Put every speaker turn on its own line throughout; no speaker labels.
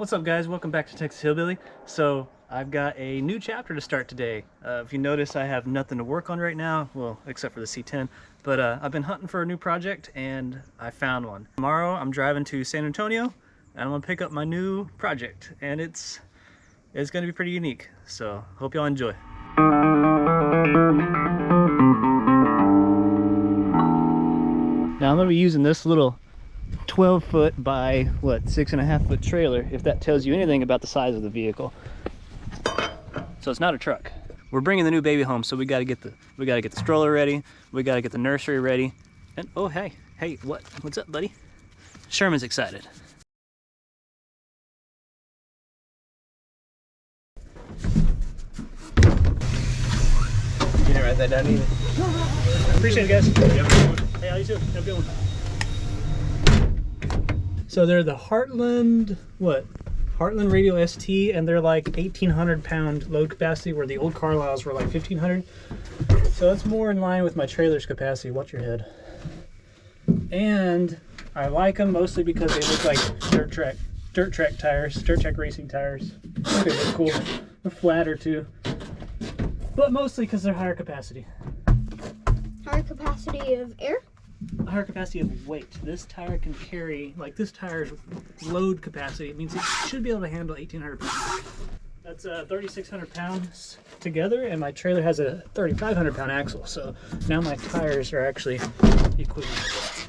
What's up, guys? Welcome back to Texas Hillbilly. So I've got a new chapter to start today. If you notice, I have nothing to work on right now, well, except for the C10, but I've been hunting for a new project and I found one. Tomorrow I'm driving to San Antonio and I'm gonna pick up my new project, and it's gonna be pretty unique. So hope y'all enjoy. Now I'm gonna be using this little 12-foot by what, 6.5-foot trailer, if that tells you anything about the size of the vehicle. So it's not a truck. We're bringing the new baby home, so we got to get the stroller ready, we got to get the nursery ready, and oh hey what's up, buddy? Sherman's excited.
You didn't write that down either.
Appreciate it, guys. Hey, how you doing? Have a good one. So they're the Heartland, Heartland Radial ST, and they're like 1,800 pound load capacity, where the old Carlisles were like 1,500. So that's more in line with my trailer's capacity. Watch your head. And I like them mostly because they look like dirt track tires, dirt track racing tires. They look cool. They're flatter too, but mostly because they're higher capacity.
Higher capacity of air?
Higher capacity of weight. This tire can carry, like this tire's load capacity, it means it should be able to handle 1,800 pounds. That's 3,600 pounds together, and my trailer has a 3,500 pound axle, so now my tires are actually equivalent.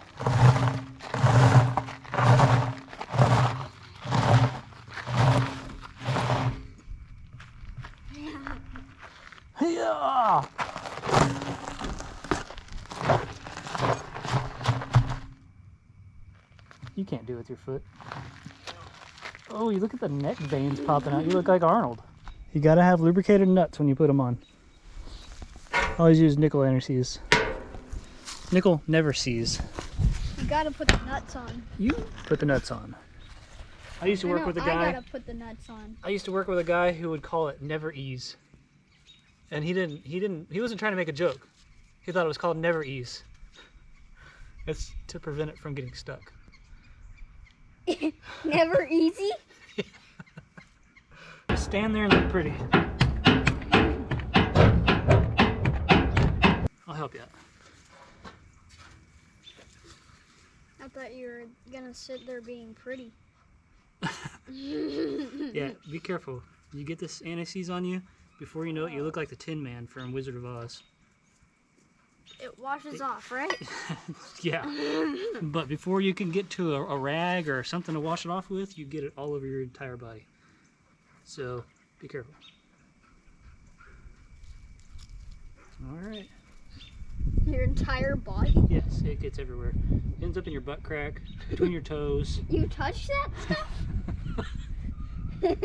Yeah. You can't do it with your foot. Oh, you look at the neck veins popping out. You look like Arnold. You gotta have lubricated nuts when you put them on. Always use nickel anti-seize. Nickel never sees.
You gotta put the nuts on.
You put the nuts on. I used to work with a guy.
I gotta put the nuts on.
I used to work with a guy who would call it never ease. And he wasn't trying to make a joke. He thought it was called never ease. It's to prevent it from getting stuck.
Never easy?
Just stand there and look pretty. I'll help you out.
I thought you were gonna sit there being pretty.
Yeah, be careful. You get this anti-seize on you, before you know it, you look like the Tin Man from Wizard of Oz.
It washes off, right?
Yeah. But before you can get to a rag or something to wash it off with, you get it all over your entire body. So, be careful. Alright.
Your entire body?
Yes, it gets everywhere. Ends up in your butt crack, between your toes.
You touched that stuff?
There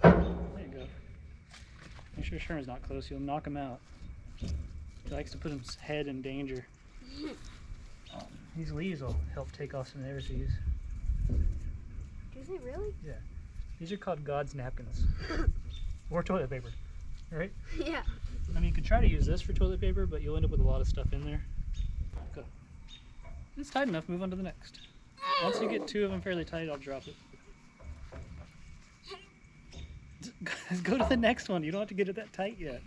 you go. Make sure Sherman's not close, you'll knock him out. He likes to put his head in danger. These leaves will help take off some anti-seize.
Do they really?
Yeah. These are called God's napkins. Or toilet paper, right?
Yeah.
I mean, you could try to use this for toilet paper, but you'll end up with a lot of stuff in there. Go. It's tight enough, move on to the next. Once you get two of them fairly tight, I'll drop it. Go to the next one. You don't have to get it that tight yet.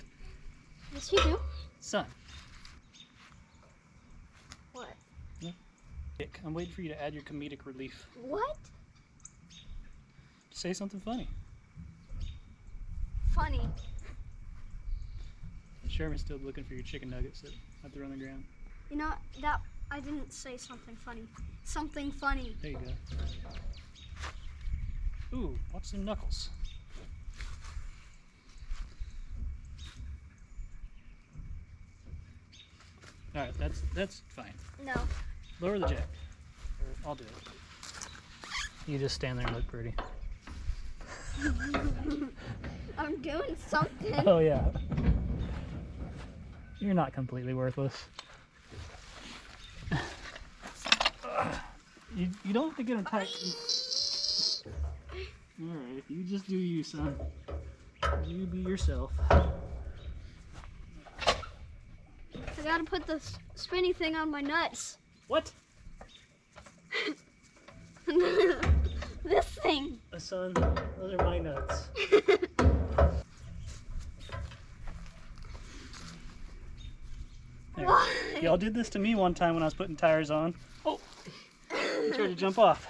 Yes, you do.
Son.
What?
I'm waiting for you to add your comedic relief.
What?
Say something funny.
Funny.
Sherman's still looking for your chicken nuggets that I threw on the ground.
You know, that I didn't say something funny. Something funny.
There you go. Ooh, watch some knuckles. Alright, that's fine.
No.
Lower the jack. Or I'll do it. You just stand there and look pretty.
I'm doing something.
Oh yeah. You're not completely worthless. You don't have to get them tight. Alright, you just do you, son. You be yourself.
I gotta put the spinny thing on my nuts.
What? son. Those are my nuts.
Why?
Y'all did this to me one time when I was putting tires on. Oh, you tried to jump off.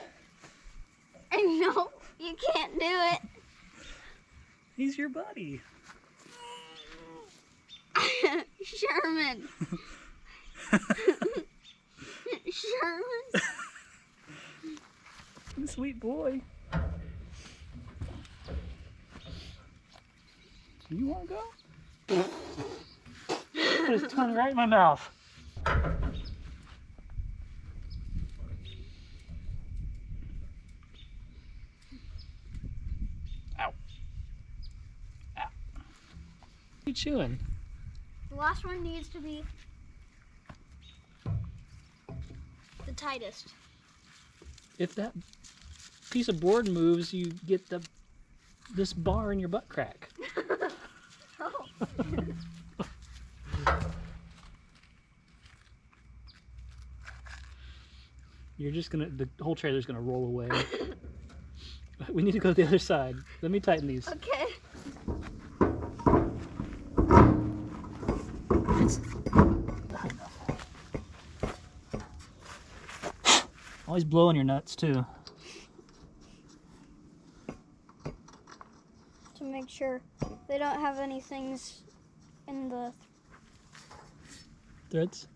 No, you can't do it.
He's your buddy.
Sherman. Sherman.
Sweet boy. You want to go? Put his tongue right in my mouth. Ow. Ow. What are you chewing?
The last one needs to be the tightest.
If that piece of board moves, you get this bar in your butt crack.
Oh.
You're just gonna, the whole trailer's gonna roll away. We need to go to the other side. Let me tighten these.
Okay.
It's not enough. Always blow on your nuts too.
To make sure they don't have any things in the
Threads?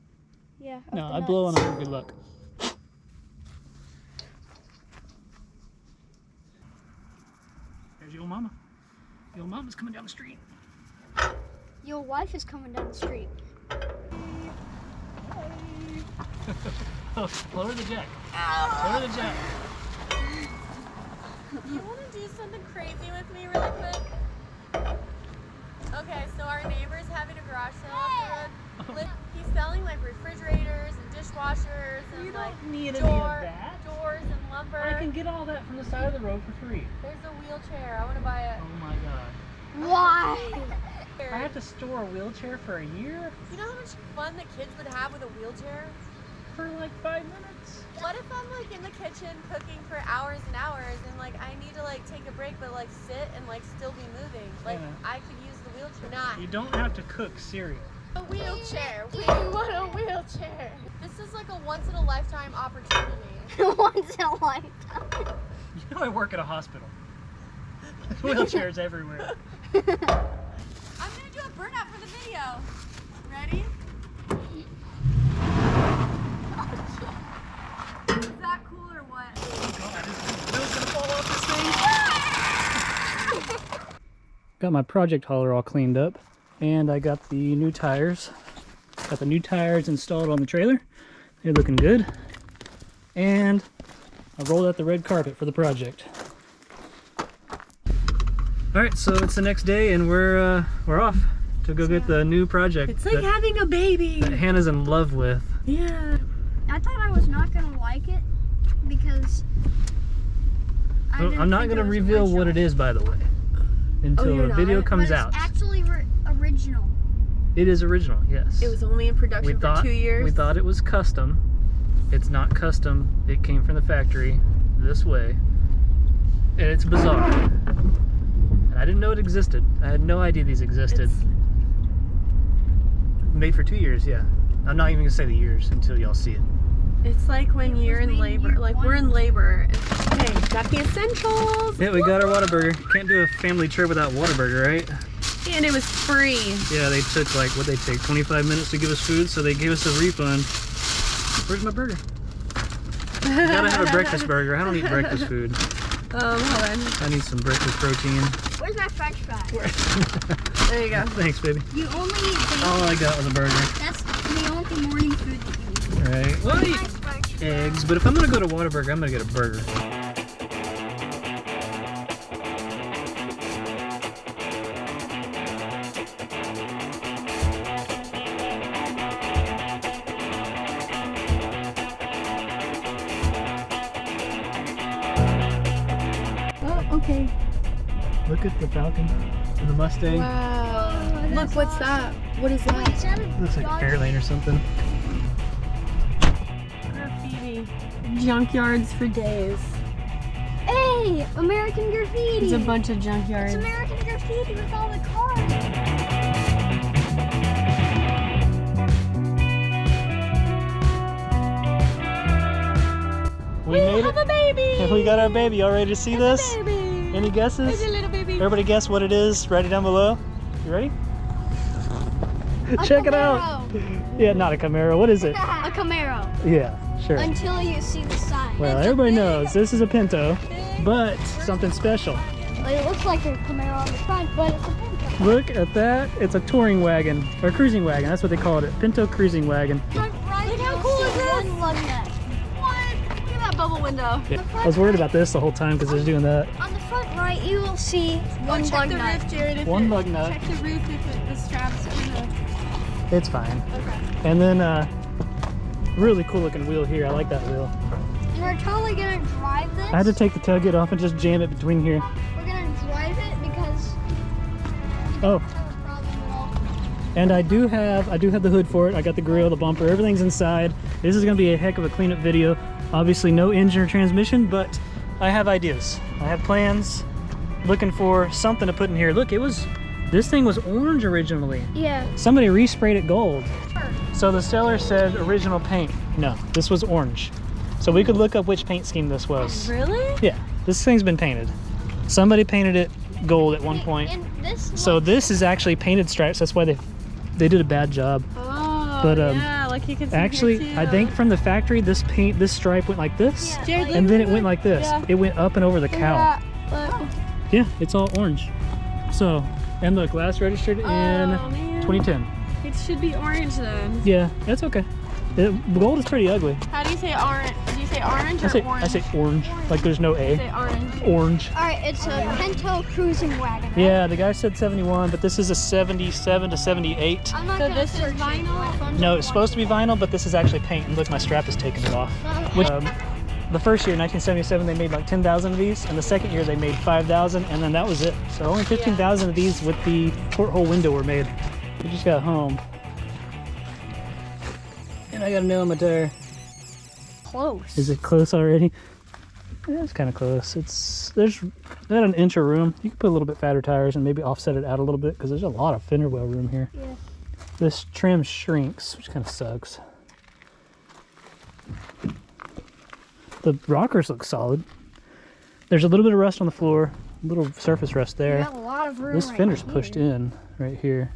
yeah. of
No,
the
I blow on
nuts.
them for good luck. There's your mama. Your mama's coming down the street.
Your wife is coming down the street.
Oh, lower the jack. Lower the jack.
You want to do something crazy with me really quick? Okay, so our neighbor's having a garage sale up the road. He's selling like refrigerators and dishwashers and
You
like
don't need any of that.
doors and lumber.
I can get all that from the side of the road for free.
There's a wheelchair. I want to buy it.
Oh my god.
Why?
I have to store a wheelchair for a year?
You know how much fun the kids would have with a wheelchair?
For like 5 minutes?
What if I'm like in the kitchen cooking for hours and hours and like I need to like take a break but like sit and like still be moving? Like
Yeah.
I could use the wheelchair. Not
You don't have to cook cereal.
a wheelchair. We want a wheelchair. This is like a once in a lifetime opportunity.
Once in a lifetime.
You know I work at a hospital. There's wheelchairs everywhere.
I'm gonna do a burnout for the video. Ready? Is that cool or what?
Oh god, is the wheels gonna fall off this thing? Got my project hauler all cleaned up, and I got the new tires. Got the new tires installed on the trailer. They're looking good. And I rolled out the red carpet for the project. Alright, so it's the next day and we're off to go get the new project
It's like having a baby.
that Hannah's in love with.
Yeah.
I thought I was not gonna like it because
I'm not going to reveal what it is, by the way, until
you're
the video
not?
comes
but
out.
it's actually original.
It is original, yes.
It was only in production for 2 years.
We thought it was custom. It's not custom. It came from the factory this way. And it's bizarre. And I didn't know it existed. I had no idea these existed.
It's-
Made for 2 years, yeah. I'm not even going to say the years until y'all see it.
It's like when
It
you're
was
in
made
labor.
year
Like
one.
we're in labor. Okay, got the essentials.
Yeah, we got our Whataburger. Can't do a family trip without Whataburger, right?
And it was free.
Yeah, they took like, what'd they take, 25 minutes to give us food, so they gave us a refund. Where's my burger? You gotta have a breakfast burger. I don't eat breakfast food.
Hold on.
I need some breakfast protein.
Where's my French fry?
There you go.
Thanks, baby.
You only eat bacon.
All I got was a burger.
That's the only morning food that you eat.
Right. Well, I
Nice
eat
French fry.
eggs, but if I'm gonna go to Whataburger, I'm gonna get a burger.
Oh, okay.
Look at the Falcon and the Mustang.
Wow. Look, what's that? What is
Wait, is
that?
that a
Looks like
dog?
Fairlane or something.
Graffiti. Junkyards for days.
Hey! Hey, American Graffiti.
It's a bunch of junkyards.
It's American Graffiti with all the cars.
We made it.
Have a baby.
We got our baby. Y'all ready to see this?
It's a baby.
Any guesses?
It's a little baby.
Everybody guess what it is. Write it down below. You ready? Check it out. Yeah, not a Camaro. What is it?
A Camaro.
Yeah, sure.
Until you see the sign.
Well, everybody knows this is a Pinto, but something special.
Like, it looks like a Camaro on the front, but it's a Pinto.
Look at that. It's a touring wagon, or cruising wagon. That's what they called it. Pinto cruising wagon.
Front right,
Look how
you'll
cool
see
is this?
one lug nut.
What? Look at that bubble window.
Yeah. I was worried about this the whole time because it's doing that.
On the front right, you will see one
Check
lug
the
nut.
roof, Jared. If
One
it-
lug nut.
Check the roof if the straps are the...
It's fine.
Okay.
And then really cool looking wheel here. I like that wheel.
And we're totally gonna drive this.
I had to take the tailgate off and just jam it between here.
We're gonna drive it because
Oh,
we don't have a problem at all.
and I do have the hood for it. I got the grill, the bumper, everything's inside. This is gonna be a heck of a cleanup video. Obviously no engine or transmission, but I have ideas. I have plans. Looking for something to put in here. Look, this thing was orange originally.
Yeah.
Somebody resprayed it gold. So the seller said original paint. No, this was orange. So we could look up which paint scheme this was.
Really?
Yeah, this thing's been painted. Somebody painted it gold at one point.
And this
So this is actually painted stripes. That's why they did a bad job.
Oh,
But,
yeah, like you can see
Actually,
here too.
I think from the factory, this stripe went like this,
Yeah.
Jared,
and
look
then
at
it went
that.
like this.
Yeah.
It went up and over the
Look at
cow.
that. Look.
Yeah, it's all orange. So, and look, last registered in
Oh, man.
2010.
It should be orange then.
Yeah, that's okay. Gold is pretty ugly.
How do you say orange? Do you say orange or orange?
I say orange. Like there's no
I
A.
say orange.
Orange.
All right, it's a Pinto cruising wagon. Right?
Yeah, the guy said 71, but this is a 77 to 78.
I'm not
So
gonna
this is
search it.
vinyl?
My phone's
No,
on
it's supposed to be vinyl, but this is actually paint. And look, my strap is taking it off. Which, the first year, 1977, they made like 10,000 of these, and the second year they made 5,000, and then that was it. So only 15,000 of these with the porthole window were made. We just got home. And I got a nail in my tire.
Close.
Is it close already? Yeah, it's kind of close. There's about an inch of room. You can put a little bit fatter tires and maybe offset it out a little bit because there's a lot of fender well room here.
Yeah.
This trim shrinks, which kind of sucks. The rockers look solid. There's a little bit of rust on the floor, a little surface rust
You
there.
got a lot of room.
This
right
fender's
here.
pushed in right here.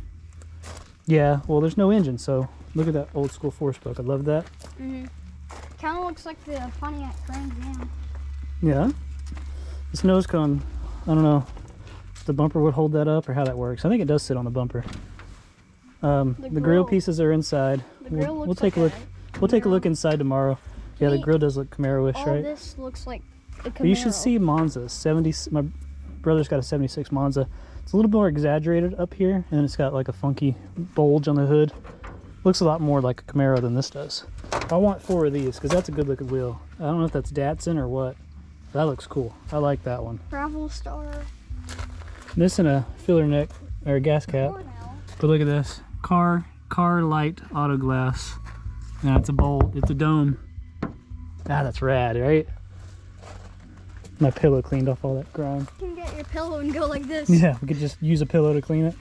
Yeah, well, there's no engine, so look at that old school four spoke. I love that.
Mhm. Kind of looks like the Pontiac Grand Am.
Yeah. This nose cone, I don't know if the bumper would hold that up or how that works. I think it does sit on the bumper. The grill
grill-
pieces are inside.
The grill
We'll
looks
take
like
a look. We'll take a look inside tomorrow. Yeah, the
Me-
grill does look Camaro-ish,
All
right?
this looks like a Camaro.
But you should see Monza. 70. My brother's got a 76 Monza. It's a little more exaggerated up here, and it's got like a funky bulge on the hood. Looks a lot more like a Camaro than this does. I want 4 of these because that's a good looking wheel. I don't know if that's Datsun or what. That looks cool. I like that one.
Travel Star.
This and a filler neck or a gas cap.
Four now.
But look at this. Car light auto glass. Now it's a bolt. It's a dome. Ah, that's rad, right? My pillow cleaned off all that grime.
You can get your pillow and go like this.
Yeah, we could just use a pillow to clean it.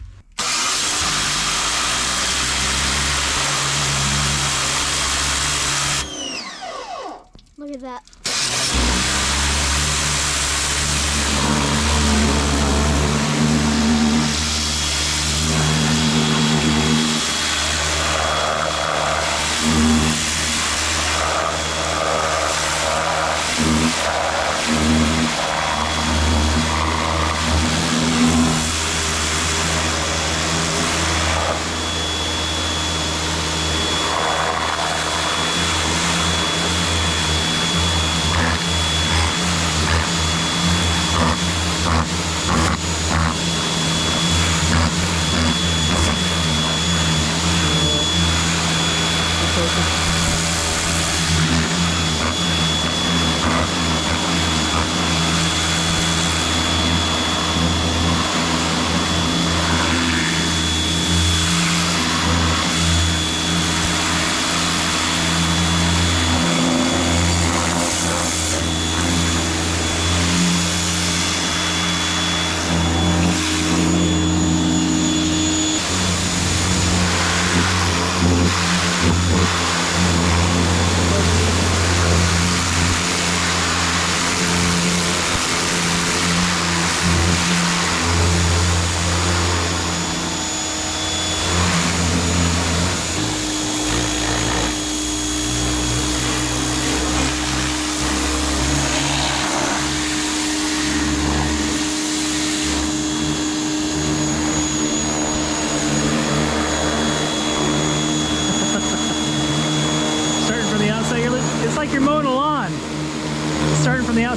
Look at that.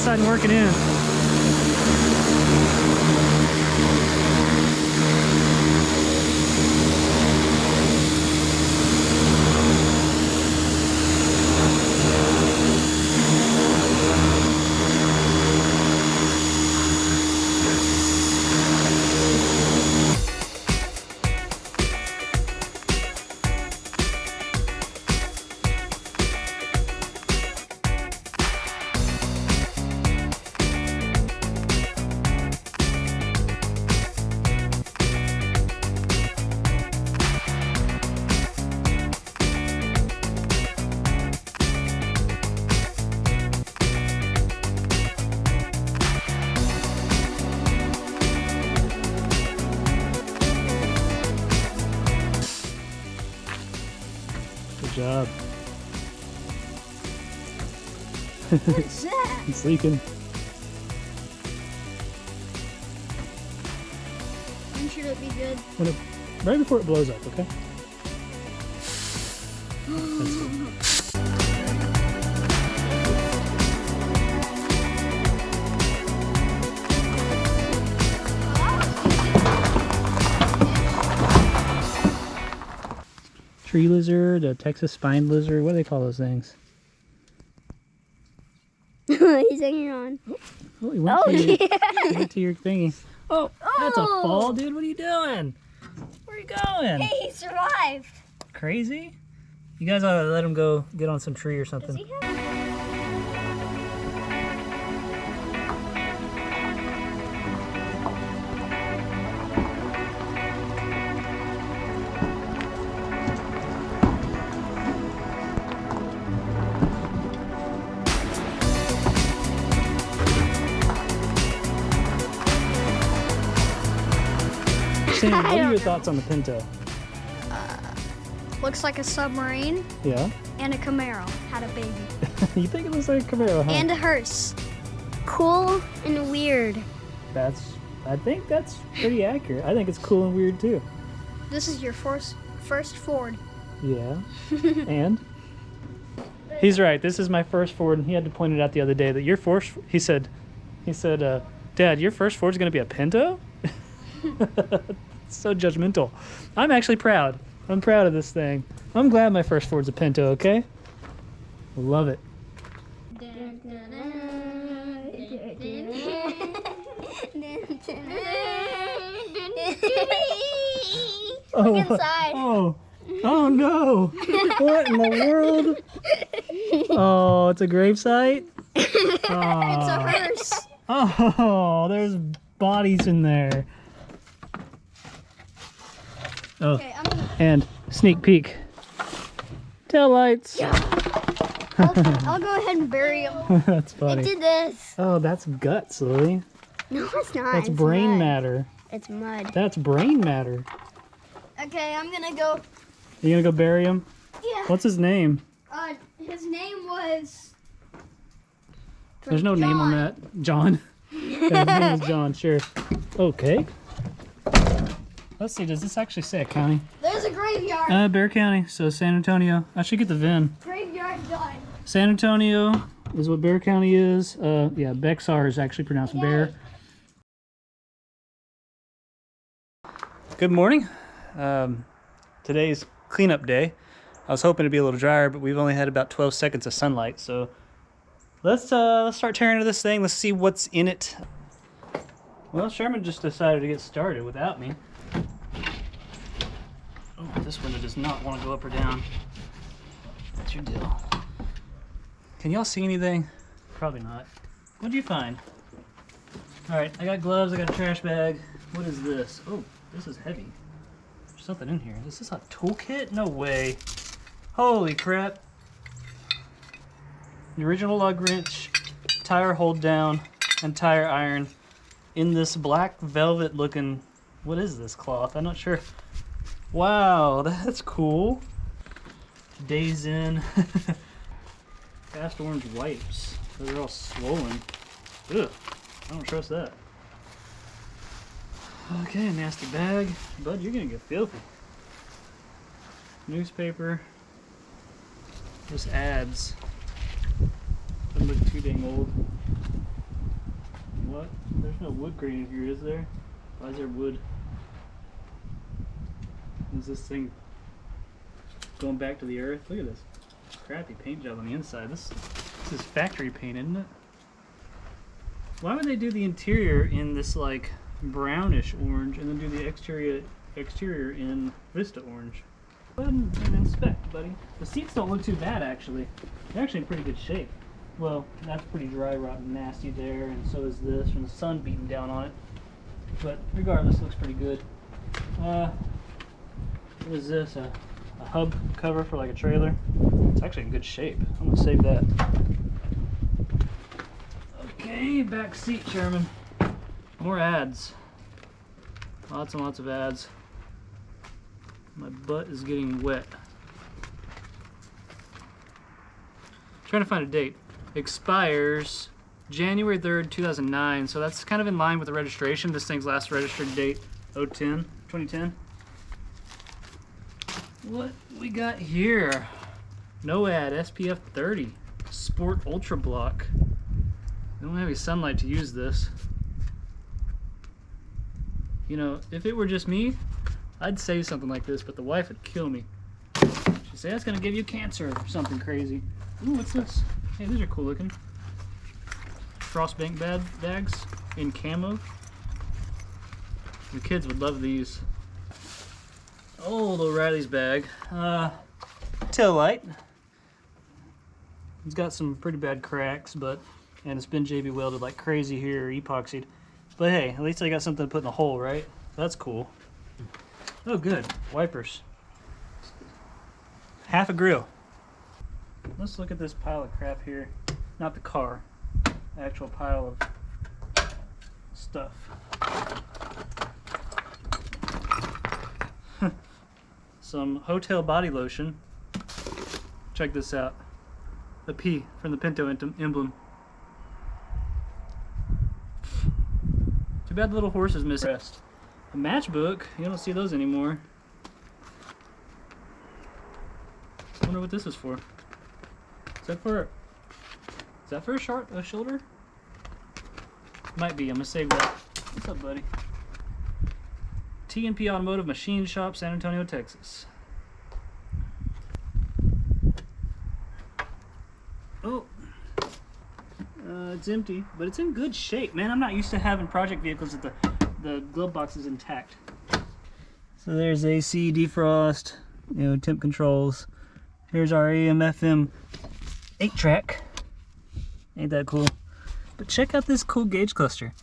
outside and work it in. Good job.
What's that?
It's leaking.
I'm sure it'll be good.
Right before it blows up, okay? That's good. Tree lizard, a Texas spine lizard. What do they call those things?
He's hanging on.
Oh, he went, he went to your thingy. Oh, that's a fall, dude. What are you doing? Where are you going?
Hey, he survived.
Crazy? You guys ought to let him go get on some tree or
Does
something.
he have...
Sam, what are
don't
your
know.
thoughts on the Pinto?
Looks like a submarine
Yeah?
and a Camaro had a baby.
You think it looks like a Camaro, huh?
And a hearse. Cool and weird.
I think that's pretty accurate. I think it's cool and weird too.
This is your first Ford.
Yeah. And? He's right. This is my first Ford, and he had to point it out the other day that your first, he said, Dad, your first Ford's going to be a Pinto? So judgmental. I'm actually proud. I'm proud of this thing. I'm glad my first Ford's a Pinto, okay? Love it. Oh,
Look inside.
Oh no! What in the world? Oh, it's a gravesite?
It's a hearse.
Oh, there's bodies in there. Oh,
Okay, I'm gonna...
and sneak peek. Tail lights.
I'll go ahead and bury him.
That's
I
funny.
did this.
Oh, that's guts, Lily.
No, it's not.
That's
It's
brain
mud.
matter.
It's mud.
That's brain matter.
Okay, I'm gonna go.
You gonna go bury him?
Yeah.
What's his name?
His name was.
There's no name on that. John. Yeah, his name is John, sure. Okay. Let's see, does this actually say a county?
There's a graveyard.
Bear County, so San Antonio. I should get the VIN.
Graveyard done.
San Antonio is what Bear County is. Yeah, Bexar is actually pronounced bear. Good morning. Today's cleanup day. I was hoping to be a little drier, but we've only had about 12 seconds of sunlight, so let's start tearing into this thing. Let's see what's in it. Well, Sherman just decided to get started without me. Oh, this window does not want to go up or down. What's your deal? Can y'all see anything? Probably not. What'd you find? Alright, I got gloves, I got a trash bag. What is this? Oh, this is heavy. There's something in here. Is this a toolkit? No way. Holy crap. The original lug wrench, tire hold down, and tire iron in this black velvet looking, what is this cloth? I'm not sure. Wow, that's cool. Days in. Fast orange wipes. They're all swollen. Ugh, I don't trust that. Okay, nasty bag. Bud, you're gonna get filthy. Newspaper. Just ads. Doesn't look too dang old. There's no wood grain in here, is there? Why is there wood? Is this thing going back to the earth? Look at this crappy paint job on the inside. This is factory paint, isn't it? Why would they do the interior in this like brownish orange and then do the exterior in Vista orange? Go ahead and inspect, buddy. The seats don't look too bad, actually. They're actually in pretty good shape. Well, that's pretty dry, rotten, nasty there, and so is this from the sun beating down on it. But regardless, it looks pretty good. What is this? A hub cover for like a trailer? It's actually in good shape. I'm gonna save that. Okay, back seat, Chairman. More ads. Lots and lots of ads. My butt is getting wet. Trying to find a date. Expires January 3rd, 2009. So that's kind of in line with the registration. This thing's last registered date, 2010. What we got here? No ad, SPF 30. Sport Ultra Block. They don't have any sunlight to use this. You know, if it were just me, I'd say something like this, but the wife would kill me. She'd say, that's gonna give you cancer or something crazy. Ooh, what's this? Hey, these are cool looking. Frostbank bags in camo. The kids would love these. Old O'Reilly's bag. Tail light. It's got some pretty bad cracks, and it's been JB welded like crazy here, epoxied. But hey, at least I got something to put in the hole, right? That's cool. Oh, good. Wipers. Half a grill. Let's look at this pile of crap here. Not the car. The actual pile of stuff. Some hotel body lotion. Check this out. The P from the Pinto emblem. Too bad the little horse is missing. A matchbook. You don't see those anymore. I wonder what this is for. Is that for a shoulder? Might be. I'm gonna save that. What's up, buddy? T&P Automotive Machine Shop, San Antonio, Texas. Oh, it's empty, but it's in good shape, man. I'm not used to having project vehicles that the glove box is intact. So there's AC, defrost, temp controls. Here's our AM/FM 8-track. Ain't that cool? But check out this cool gauge cluster.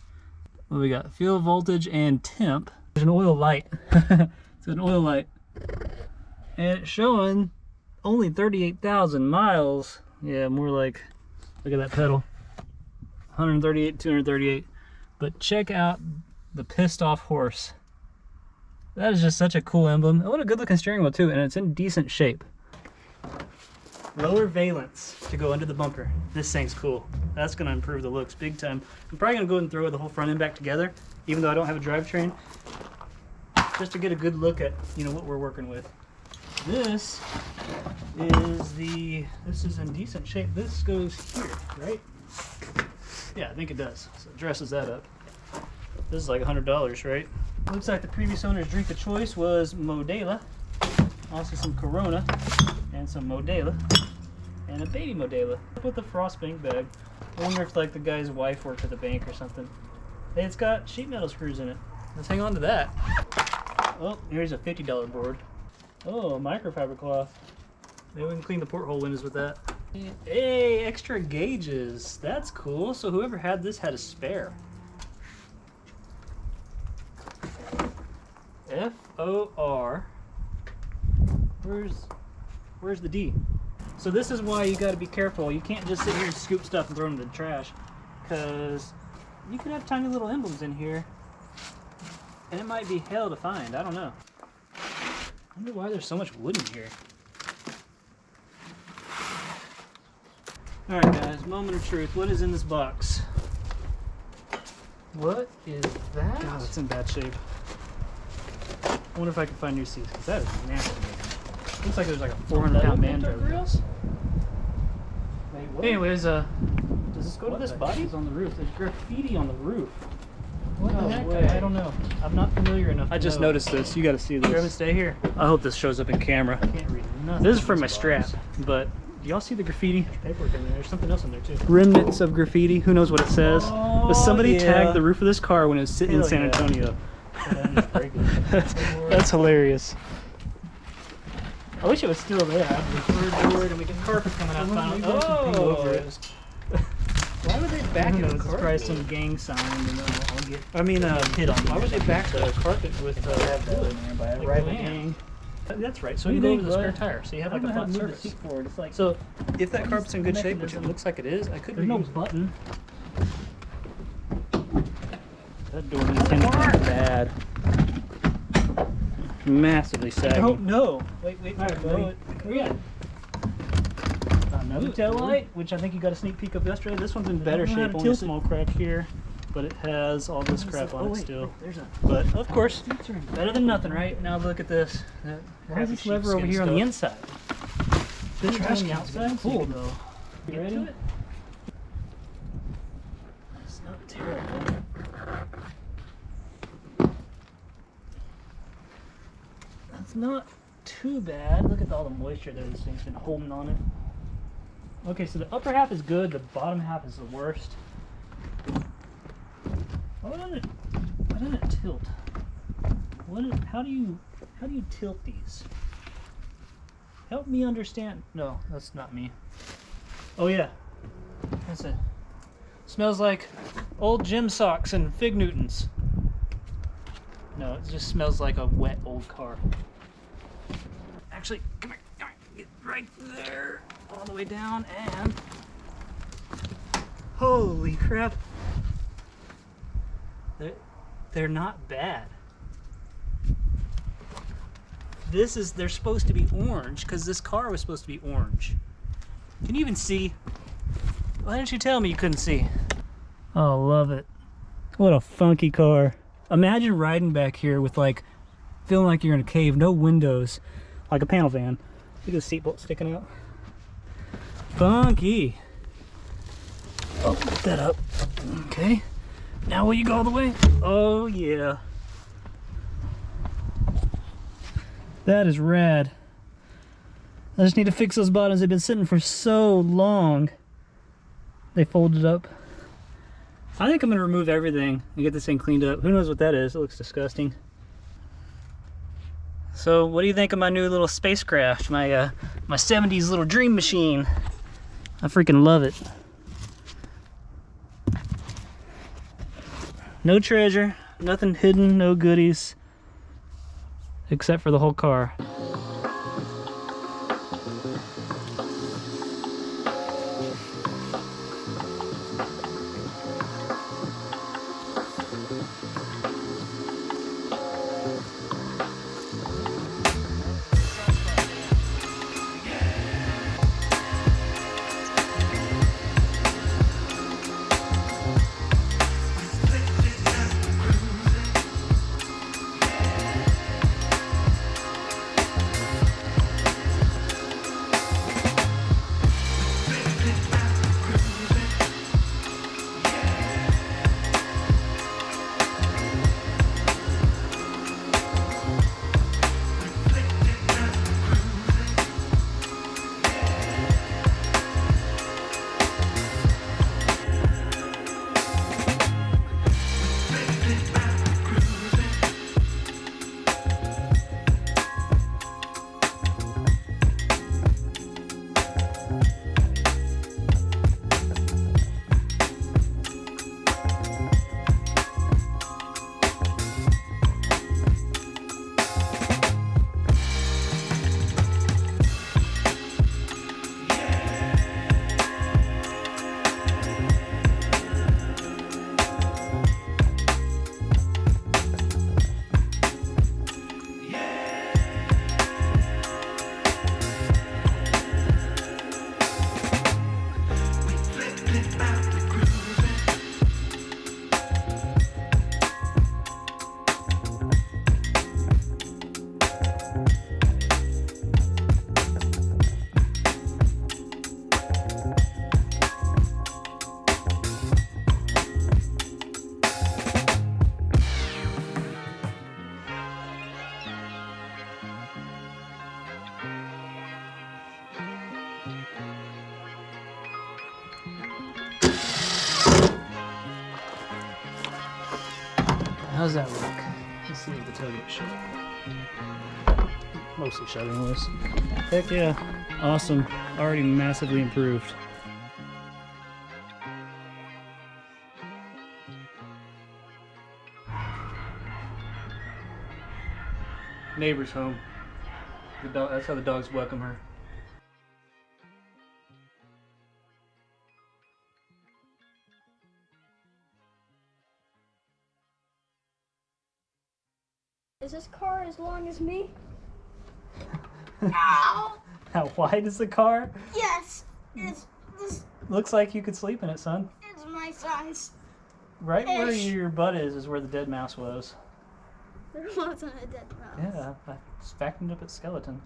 What we got? Fuel voltage and temp. There's an oil light. It's an oil light. And it's showing only 38,000 miles. Yeah, more like, look at that pedal. 138, 238. But check out the pissed off horse. That is just such a cool emblem. What a good looking steering wheel too, and it's in decent shape. Lower valence to go under the bumper. This thing's cool. That's gonna improve the looks big time. I'm probably gonna go ahead and throw the whole front end back together, even though I don't have a drivetrain, just to get a good look at what we're working with. This is in decent shape. This goes here, right? Yeah, I think it does. So it dresses that up. This is like $100, right? Looks like the previous owner's drink of choice was Modelo. Also some Corona and some Modelo and a baby Modelo. With the Frostbank bag. I wonder if like the guy's wife worked at the bank or something. Hey, it's got sheet metal screws in it. Let's hang on to that. Oh, here's a $50 board. Oh, microfiber cloth. Maybe we can clean the porthole windows with that. Hey, extra gauges. That's cool. So whoever had this had a spare. FOR. Where's the D? So this is why you got to be careful. You can't just sit here and scoop stuff and throw it in the trash, because you could have tiny little emblems in here, and it might be hell to find. I don't know. I wonder why there's so much wood in here. All right, guys. Moment of truth. What is in this box? What is that? God, it's in bad shape. I wonder if I can find new seats, because that is nasty. Looks like there's like a 400-pound man trailer. Anyways, does this go to this body? On the roof. There's graffiti on the roof. What the heck? I don't know. I'm not familiar enough. I just noticed this. You got to see this. Grab stay here. I hope this shows up in camera. I can't read nothing. This is from my strap, but do y'all see the graffiti? Paperwork in there. There's something else in there too. Remnants of graffiti. Who knows what it says? But somebody tagged the roof of this car when it was sitting in San Antonio. That's hilarious. I wish it was still there. Board and we get carpet coming out. Oh! Why would they back it? It's probably some gang sign. I mean, hit on. Why would they back the carpet with by a rival gang? That's right. So you go with a spare tire, so you have like a flat surface. It's like, so if that carpet's in good shape, which it looks like it is, I could. There's no button. That door needs to be bad. Massively saggy. Oh no! Wait, wait. Yeah. Another tail light, which I think you got a sneak peek of yesterday. This one's in better shape, only a small crack here, but it has all this crap on it still. But of course, better than nothing, right? Now look at this. Why is this lever over here on the inside? This is on the outside. Cool though. You ready? It's not terrible. That's not too bad. Look at all the moisture that this thing's been holding on it. Okay, so the upper half is good, the bottom half is the worst. Why doesn't it tilt? How do you tilt these? Help me understand. No, that's not me. Oh yeah, that's it. Smells like old gym socks and Fig Newtons. No, it just smells like a wet old car. Actually, come here, get right there. All the way down, and holy crap, they're not bad. They're supposed to be orange because this car was supposed to be orange. Can you even see? Why didn't you tell me you couldn't see? Oh, love it. What a funky car. Imagine riding back here with like feeling like you're in a cave, no windows, like a panel van. Look at the seat bolt sticking out. Funky. Oh, put that up. Okay. Now will you go all the way? Oh yeah. That is rad. I just need to fix those bottoms. They've been sitting for so long. They folded up. I think I'm gonna remove everything and get this thing cleaned up. Who knows what that is? It looks disgusting. So what do you think of my new little spacecraft? My 70s little dream machine. I freaking love it. No treasure, nothing hidden, no goodies, except for the whole car. How's that look? Let's see if the tailgate shut. Mostly shut anyways. Heck yeah. Awesome. Already massively improved. Neighbor's home. The dog, that's how the dogs welcome her.
Is this car as long as me?
How wide is the car?
Yes. It's
Looks like you could sleep in it, son.
my size.
Right where your butt is where the dead mouse was.
There wasn't a dead mouse.
Yeah, I just vacuumed up its skeleton.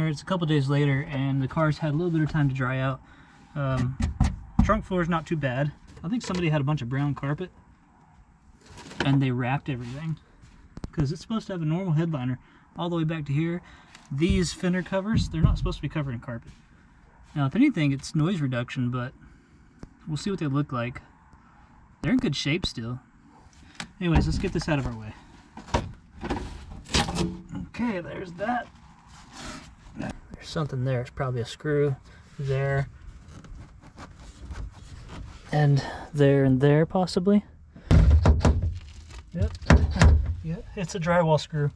It's a couple days later and the car's had a little bit of time to dry out. Trunk floor is not too bad. I think somebody had a bunch of brown carpet and they wrapped everything because it's supposed to have a normal headliner all the way back to here. These fender covers, they're not supposed to be covered in carpet. Now if anything it's noise reduction, but we'll see what they look like. They're in good shape still. Anyways, let's get this out of our way. Okay, there's that. There's something there. It's probably a screw there. And there possibly. Yep. Yeah, it's a drywall screw.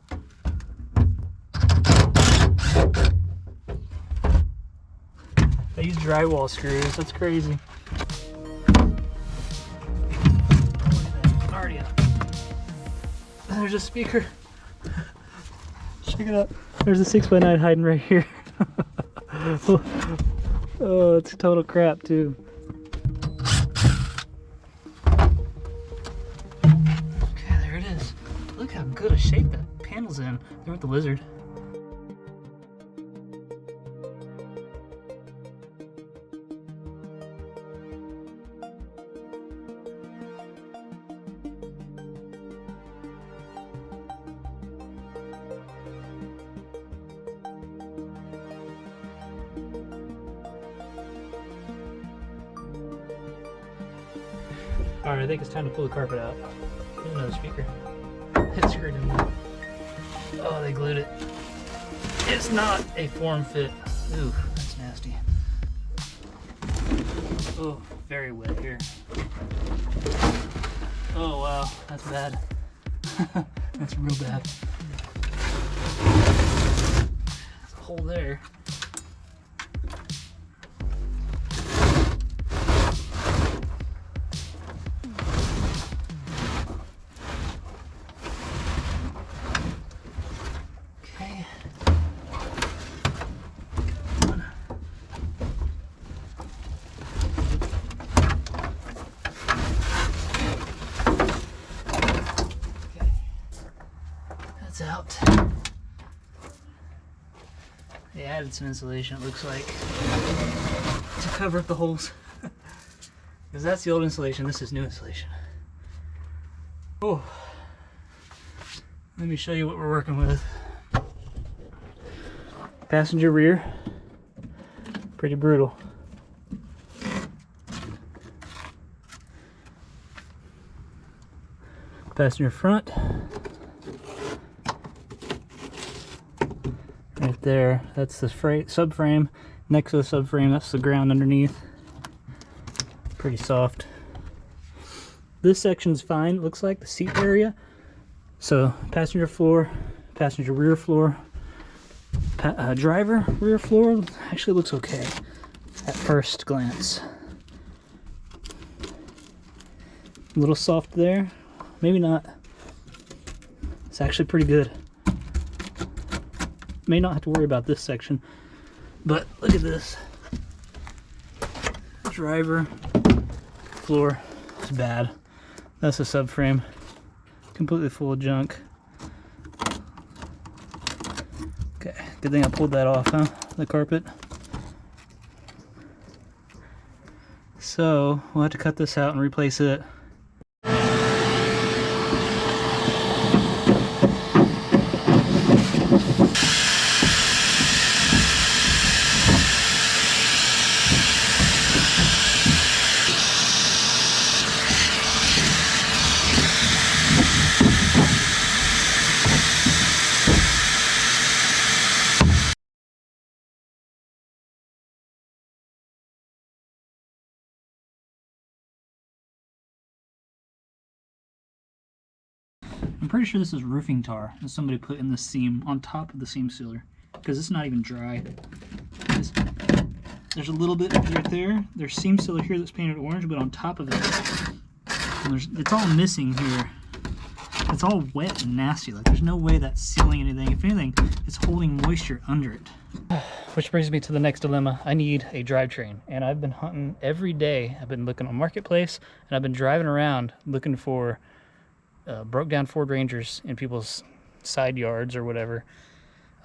They use drywall screws. That's crazy. Already up. There's a speaker. Check it out. There's a 6x9 hiding right here. Oh, it's total crap too. Okay, there it is. Look how good a shape that panel's in. There with the lizard. Alright, I think it's time to pull the carpet out. There's another speaker. It's screwed in there. Oh, they glued it. It's not a form fit. Ooh, that's nasty. Oh, very wet here. Oh wow, that's bad. That's real bad. There's a hole there. Out. They added some insulation, it looks like, to cover up the holes. Because that's the old insulation, this is new insulation. Oh, let me show you what we're working with. Passenger rear, pretty brutal. Passenger front, right there, that's the subframe. Next to the subframe, that's the ground underneath. Pretty soft. This section's fine, looks like, the seat area. So passenger floor, passenger rear floor, driver rear floor actually looks okay at first glance. A little soft there. Maybe not. It's actually pretty good. May not have to worry about this section, but look at this. Driver floor is bad. That's a subframe. Completely full of junk. Okay, good thing I pulled that off, huh? The carpet. So we'll have to cut this out and replace it. I'm pretty sure this is roofing tar that somebody put in the seam on top of the seam sealer, because it's not even dry. There's a little bit right there. There's seam sealer here that's painted orange, but on top of it, it's all missing here. It's all wet and nasty. Like, there's no way that's sealing anything. If anything, it's holding moisture under it. Which brings me to the next dilemma. I need a drivetrain, and I've been hunting every day. I've been looking on Marketplace, and I've been driving around looking for broke down Ford Rangers in people's side yards or whatever.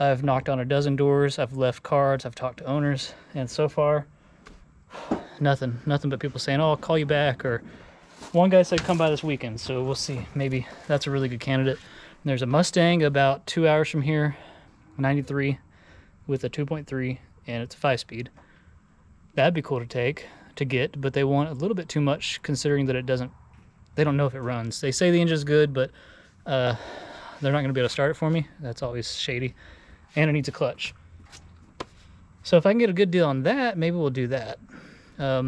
I've knocked on a dozen doors, I've left cards, I've talked to owners, and so far, nothing but people saying, oh, I'll call you back, or one guy said come by this weekend, so we'll see. Maybe that's a really good candidate. And there's a Mustang about 2 hours from here, 93, with a 2.3, and it's a 5-speed. That'd be cool to get, but they want a little bit too much considering that they don't know if it runs. They say the engine's good, but they're not going to be able to start it for me. That's always shady. And it needs a clutch. So if I can get a good deal on that, maybe we'll do that. I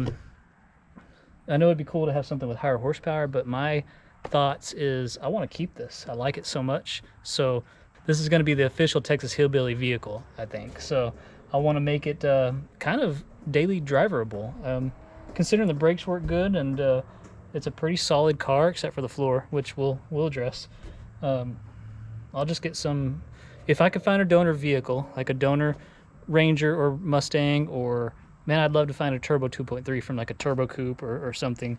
know it'd be cool to have something with higher horsepower, but my thoughts is I want to keep this. I like it so much. So this is going to be the official Texas Hillbilly vehicle, I think. So I want to make it kind of daily driverable. Considering the brakes work good, and it's a pretty solid car except for the floor, which we'll address. I'll just get some, if I could find a donor vehicle, like a donor Ranger or Mustang, or man, I'd love to find a turbo 2.3 from like a turbo coupe or something.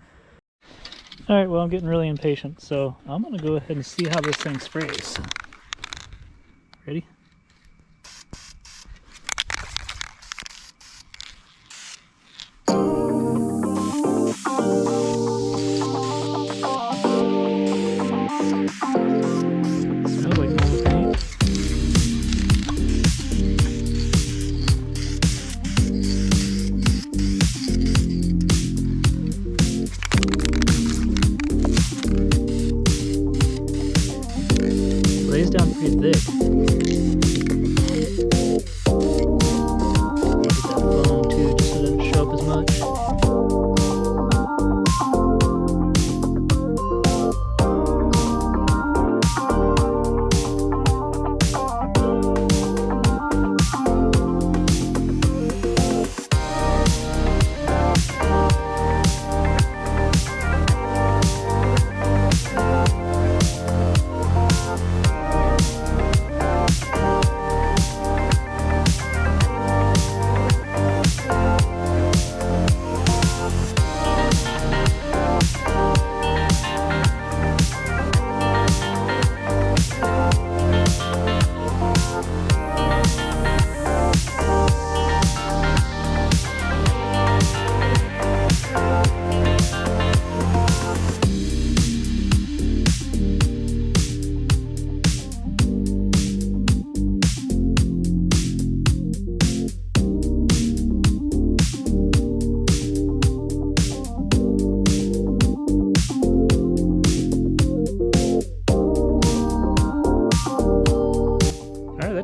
All right, well, I'm getting really impatient, so I'm gonna go ahead and see how this thing sprays. Ready? Lays down pretty thick. Get that foam too, just so it doesn't show up as much.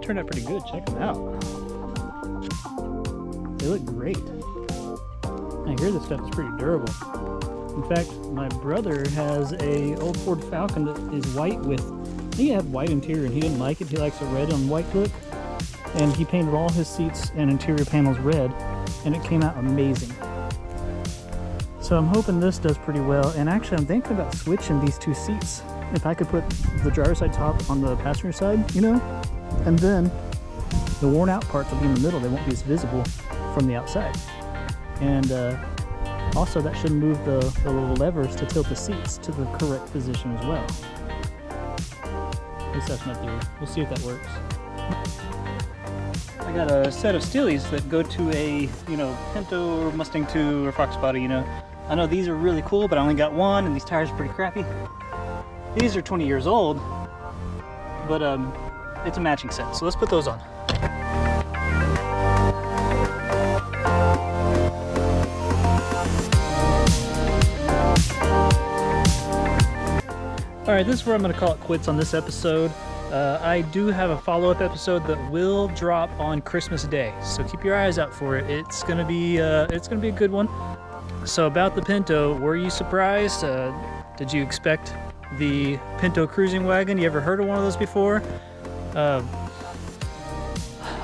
that turned out pretty good. Check them out. They look great. I hear this stuff is pretty durable. In fact, my brother has a old Ford Falcon that is white with, I think it had white interior and he didn't like it. He likes a red on white look. And he painted all his seats and interior panels red and it came out amazing. So I'm hoping this does pretty well. And actually I'm thinking about switching these two seats. If I could put the driver's side top on the passenger side, you know, and then the worn out parts will be in the middle. They won't be as visible from the outside. And also that should move the little levers to tilt the seats to the correct position as well. At least that's my theory. We'll see if that works. I got a set of Steelies that go to a, you know, Pinto or Mustang 2 or Fox Body, you know. I know these are really cool, but I only got one and these tires are pretty crappy. These are 20 years old, but it's a matching set, so let's put those on. Alright, this is where I'm going to call it quits on this episode. I do have a follow-up episode that will drop on Christmas Day, so keep your eyes out for it. It's gonna be a good one. So about the Pinto, were you surprised? Did you expect the Pinto cruising wagon? You ever heard of one of those before?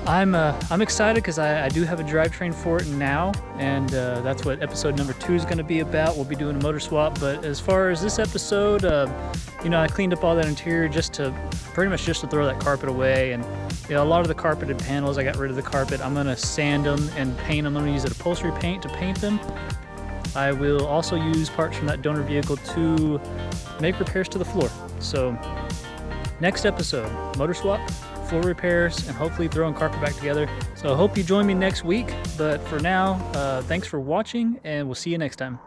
I'm excited because I do have a drivetrain for it now, and that's what episode number 2 is going to be about. We'll be doing a motor swap. But as far as this episode, you know, I cleaned up all that interior pretty much just to throw that carpet away. And you know, a lot of the carpeted panels, I got rid of the carpet. I'm going to sand them and paint them. I'm going to use an upholstery paint to paint them. I will also use parts from that donor vehicle to make repairs to the floor. So next episode, motor swap, floor repairs, and hopefully throwing carpet back together. So I hope you join me next week. But for now, thanks for watching, and we'll see you next time.